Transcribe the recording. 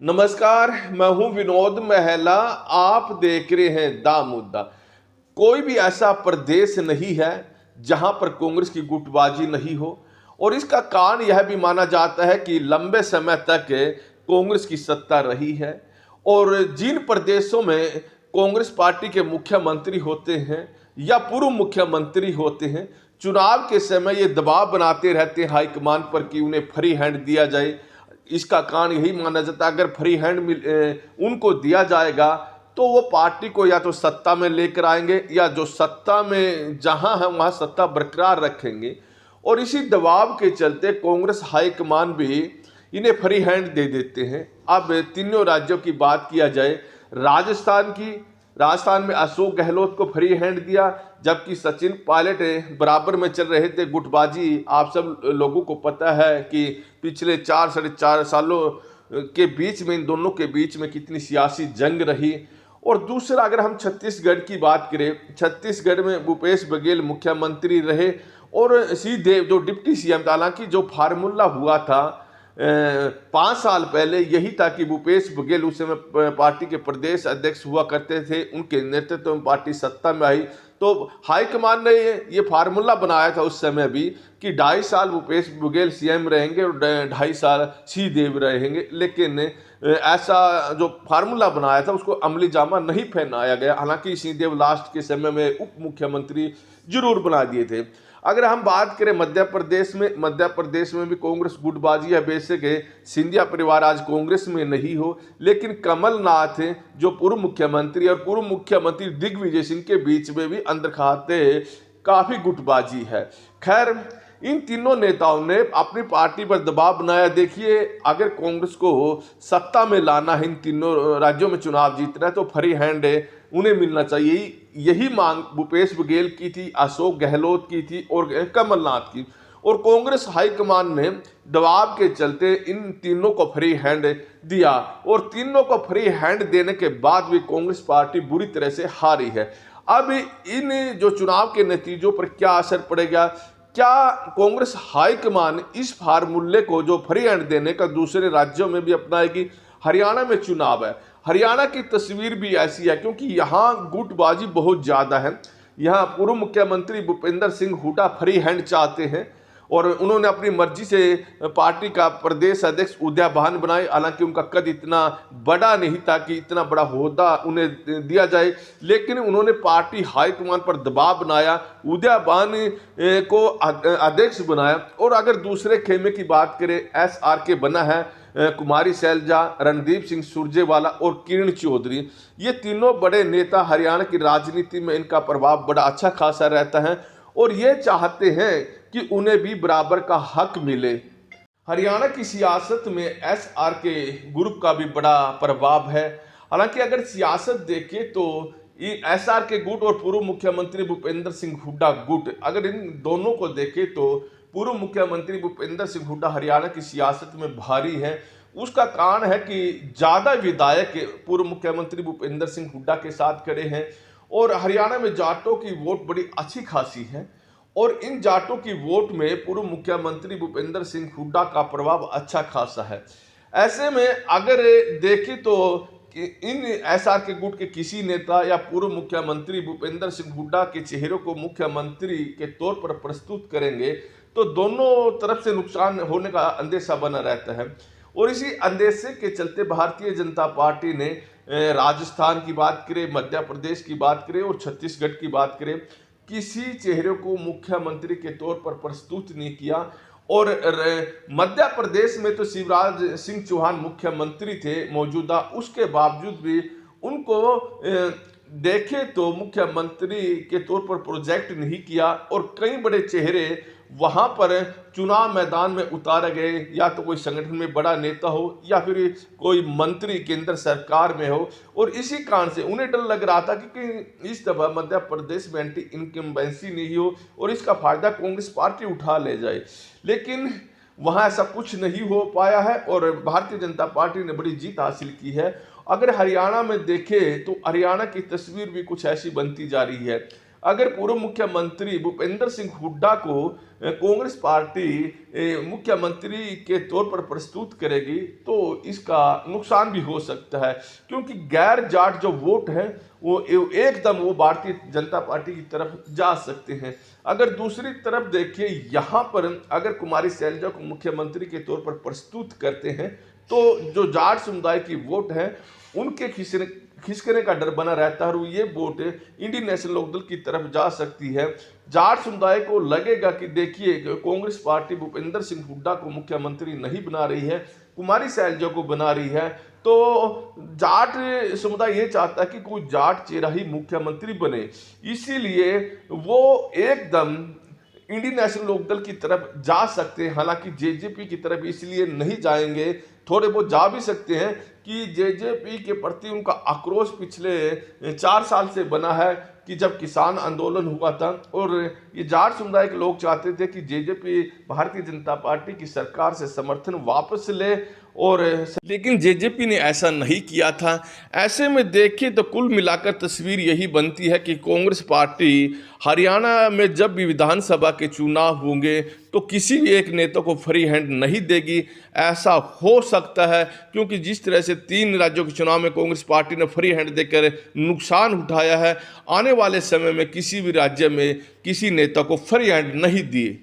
नमस्कार। मैं हूं विनोद महला। आप देख रहे हैं दा मुद्दा। कोई भी ऐसा प्रदेश नहीं है जहां पर कांग्रेस की गुटबाजी नहीं हो। और इसका कारण यह भी माना जाता है कि लंबे समय तक कांग्रेस की सत्ता रही है। और जिन प्रदेशों में कांग्रेस पार्टी के मुख्यमंत्री होते हैं या पूर्व मुख्यमंत्री होते हैं, चुनाव के समय ये दबाव बनाते रहते हैं हाईकमान पर कि उन्हें फ्री हैंड दिया जाए। इसका कारण यही माना जाता है, अगर फ्री हैंड उनको दिया जाएगा तो वो पार्टी को या तो सत्ता में लेकर आएंगे या जो सत्ता में जहां है वहां सत्ता बरकरार रखेंगे। और इसी दबाव के चलते कांग्रेस हाईकमान भी इन्हें फ्री हैंड दे देते हैं। अब तीनों राज्यों की बात किया जाए, राजस्थान में अशोक गहलोत को फ्री हैंड दिया, जबकि सचिन पायलट बराबर में चल रहे थे। गुटबाजी आप सब लोगों को पता है कि पिछले 4 साढ़े 4 सालों के बीच में इन दोनों के बीच में कितनी सियासी जंग रही। और दूसरा, अगर हम छत्तीसगढ़ की बात करें, छत्तीसगढ़ में भूपेश बघेल मुख्यमंत्री रहे और सी देव जो डिप्टी सीएम था। हालांकि जो फार्मूला हुआ था 5 साल पहले यही था कि भूपेश बघेल उस समय पार्टी के प्रदेश अध्यक्ष हुआ करते थे, उनके नेतृत्व में पार्टी सत्ता में आई। तो हाईकमान ने ये फार्मूला बनाया था उस समय भी कि 2.5 साल भूपेश बघेल सीएम रहेंगे और 2.5 साल सी देव रहेंगे। लेकिन ऐसा जो फार्मूला बनाया था उसको अमली जामा नहीं पहनाया गया। हालांकि सी देव लास्ट के समय में उप मुख्यमंत्री जरूर बना दिए थे। अगर हम बात करें मध्य प्रदेश में भी कांग्रेस गुटबाजी है। बेशक सिंधिया परिवार आज कांग्रेस में नहीं हो, लेकिन कमलनाथ जो पूर्व मुख्यमंत्री और पूर्व मुख्यमंत्री दिग्विजय सिंह के बीच में भी अंदर खाते काफी गुटबाजी है। खैर, इन तीनों नेताओं ने अपनी पार्टी पर दबाव बनाया। देखिए, अगर कांग्रेस को सत्ता में लाना है, इन तीनों राज्यों में चुनाव जीतना है, तो फ्री हैंड उन्हें मिलना चाहिए। यही मांग भूपेश बघेल की थी, अशोक गहलोत की थी और कमलनाथ की। और कांग्रेस हाईकमान ने दबाव के चलते इन तीनों को फ्री हैंड दिया। और तीनों को फ्री हैंड देने के बाद भी कांग्रेस पार्टी बुरी तरह से हारी है। अब इन जो चुनाव के नतीजों पर क्या असर पड़ेगा? क्या कांग्रेस हाईकमान इस फार्मूले को जो फ्री हैंड देने का दूसरे राज्यों में भी अपनाएगी? हरियाणा में चुनाव है। हरियाणा की तस्वीर भी ऐसी है क्योंकि यहाँ गुटबाजी बहुत ज्यादा है। यहाँ पूर्व मुख्यमंत्री भूपेंद्र सिंह हुड्डा फ्री हैंड चाहते हैं और उन्होंने अपनी मर्जी से पार्टी का प्रदेश अध्यक्ष उदयभान बनाए। हालांकि उनका कद इतना बड़ा नहीं था कि इतना बड़ा होदा उन्हें दिया जाए, लेकिन उन्होंने पार्टी हाईकमान पर दबाव बनाया, उदयभान को अध्यक्ष बनाया। और अगर दूसरे खेमे की बात करें, SRK बना है कुमारी शैलजा, रणदीप सिंह सुरजेवाला और किरण चौधरी। ये तीनों बड़े नेता हरियाणा की राजनीति में इनका प्रभाव बड़ा अच्छा खासा रहता है और ये चाहते हैं कि उन्हें भी बराबर का हक मिले। हरियाणा की सियासत में SRK ग्रुप का भी बड़ा प्रभाव है। हालांकि अगर सियासत देखें तो SRK गुट और पूर्व मुख्यमंत्री भूपेंद्र सिंह हुड्डा गुट, अगर इन दोनों को देखें तो पूर्व मुख्यमंत्री भूपेंद्र सिंह हुड्डा हरियाणा की सियासत में भारी है। उसका कारण है कि ज्यादा विधायक पूर्व मुख्यमंत्री भूपेंद्र सिंह हुड्डा के साथ खड़े हैं और हरियाणा में जाटों की वोट बड़ी अच्छी खासी है। और इन जाटों की वोट में पूर्व मुख्यमंत्री भूपेंद्र सिंह हुड्डा का प्रभाव अच्छा खासा है। ऐसे में अगर देखें तो इन SRK गुट के किसी नेता या पूर्व मुख्यमंत्री भूपेंद्र सिंह हुड्डा के चेहरे को मुख्यमंत्री के तौर पर प्रस्तुत करेंगे तो दोनों तरफ से नुकसान होने का अंदेशा बना रहता है। और इसी अंदेशे के चलते भारतीय जनता पार्टी ने राजस्थान की बात करें, मध्य प्रदेश की बात करें और छत्तीसगढ़ की बात करें, किसी चेहरे को मुख्यमंत्री के तौर पर प्रस्तुत नहीं किया। और मध्य प्रदेश में तो शिवराज सिंह चौहान मुख्यमंत्री थे मौजूदा, उसके बावजूद भी उनको देखे तो मुख्यमंत्री के तौर पर प्रोजेक्ट नहीं किया। और कई बड़े चेहरे वहां पर चुनाव मैदान में उतारे गए, या तो कोई संगठन में बड़ा नेता हो या फिर कोई मंत्री केंद्र सरकार में हो। और इसी कारण से उन्हें डर लग रहा था कि इस दफा मध्य प्रदेश में एंटी इनकम्बेंसी नहीं हो और इसका फायदा कांग्रेस पार्टी उठा ले जाए। लेकिन वहां ऐसा कुछ नहीं हो पाया है और भारतीय जनता पार्टी ने बड़ी जीत हासिल की है। अगर हरियाणा में देखें तो हरियाणा की तस्वीर भी कुछ ऐसी बनती जा रही है। अगर पूर्व मुख्यमंत्री भूपेंद्र सिंह हुड्डा को कांग्रेस पार्टी मुख्यमंत्री के तौर पर प्रस्तुत करेगी तो इसका नुकसान भी हो सकता है, क्योंकि गैर जाट जो वोट है वो एकदम वो भारतीय जनता पार्टी की तरफ जा सकते हैं। अगर दूसरी तरफ देखिए, यहाँ पर अगर कुमारी शैलजा को मुख्यमंत्री के तौर पर प्रस्तुत करते हैं तो जो जाट समुदाय की वोट है उनके खिसकने का डर बना रहता है और ये वोट इंडियन नेशनल लोकदल की तरफ जा सकती है। जाट समुदाय को लगेगा कि देखिए कांग्रेस पार्टी भूपेंद्र सिंह हुड्डा को मुख्यमंत्री नहीं बना रही है, कुमारी शैलजा को बना रही है, तो जाट समुदाय ये चाहता है कि कोई जाट चेहरा ही मुख्यमंत्री बने, इसीलिए वो एकदम इंडियन नेशनल लोकदल की तरफ जा सकते हैं। हालांकि जेजेपी की तरफ इसलिए नहीं जाएंगे, थोड़े बहुत जा भी सकते हैं कि जेजेपी के प्रति उनका आक्रोश पिछले 4 साल से बना है कि जब किसान आंदोलन हुआ था और ये जाट समुदाय के लोग चाहते थे कि जेजेपी भारतीय जनता पार्टी की सरकार से समर्थन वापस ले, और लेकिन जेजेपी ने ऐसा नहीं किया था। ऐसे में देखिए तो कुल मिलाकर तस्वीर यही बनती है कि कांग्रेस पार्टी हरियाणा में जब भी विधानसभा के चुनाव होंगे तो किसी भी एक नेता को फ्री हैंड नहीं देगी। ऐसा हो सकता है क्योंकि जिस तरह से 3 राज्यों के चुनाव में कांग्रेस पार्टी ने फ्री हैंड देकर नुकसान उठाया है, आने वाले समय में किसी भी राज्य में किसी नेता को फ्री हैंड नहीं दिए।